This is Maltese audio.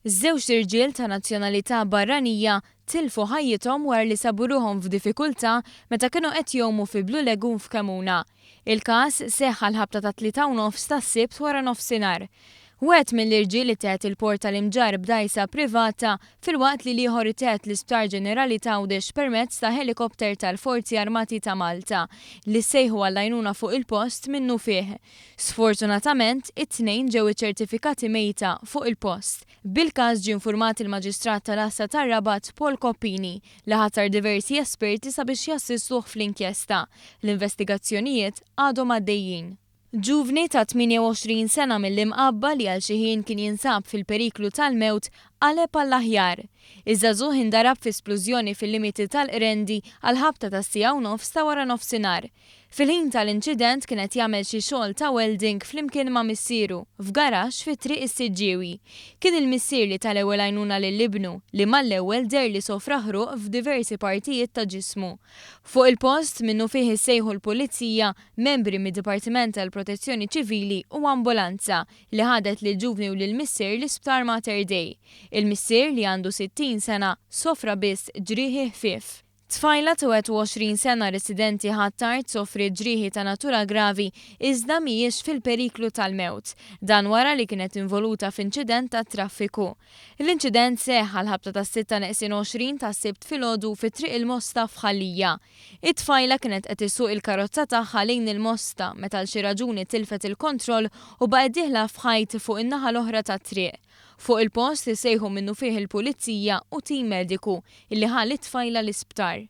Iż-żewġ irġiel ta' nazzjonalità barranija tilfu ħajjithom wara li sabu ruhom f'diffikultà meta kienu qed jgħumu fi Blue Lagoon f'Kamuna. Il-każ seħħ għall-ħabta ta' 3:30 tas-sibt wara nofsinhar. Wieħed mill-irġiel li teħet il-port tal-imġar b'dajsa privata filwaqt li ieħor teħet l-Isptar Ġenerali ta' Għawdex permezz ta' helikopter tal-Forzi Armati ta' Malta li ssejħu għall-għajnuna fuq il-post minnu fih. Sfortunatament, it-tnejn ġew iċċertifikati mejta fuq il-post. Bil-każ ġie infurmat il-Maġistrat tal-Assa tar-Rabat Paul Koppini li ħatar diversi esperti sabiex jassistuh fl-inkjesta. L-investigazzjonijiet għadhom għaddejjin. Ġuvni ta' 28 sena mill-imqabba li għal xi ħin kien jinsab fil-periklu tal-mewt qaleb għall-aħjar. Iż-żagħżugħ indarab fi splużjoni fil-limiti tal-Qrendi għal ħabta ta' sija u nofs ta' wara nofsinhar. Fil-ħin tal-inċident kien qed jagħmel xi xogħol ta' welding flimkien ma' missieru f'garaxx fit-triq is-Siġġiewi. Kien il-missier li tal-ewwel għajnuna lill-ibnu li mal-ewwel der li sofra ħruq f'diversi partijiet ta' ġismu. Fuq il-post minnu fih issejħu l-Pulizija, membri mid-Dipartiment tal-Protezzjoni Ċivili u ambulanza li ħadet lil ġuvni u lill-missier l-Isptar Mater Dei. Il-missier li għandu 60 sena sofra biss ġrieħi ħfief. Tfajla ta' 21 sena residenti ħattart sofri ġrieħi ta' natura gravi iżda mhijiex fil-periklu tal-mewt. Dan wara li kienet involuta f'inċident ta' traffiku. L-inċident seħħ għal-ħabta ta' 26 ta' sibt filgħodu fit-triq il-Mosta f'Ħallija. It-tfajla kienet qed issuq il-karozza tagħha lejn il-Mosta meta l xi raġuni tilfet il-kontroll u baqgħet dieħla f'ħajt fuq in-naħa l-oħra tat-triq. Fuq il-post isejħu minnu fih il-Pulizija u tim mediku illi ħalli t-tfajla l-isptar.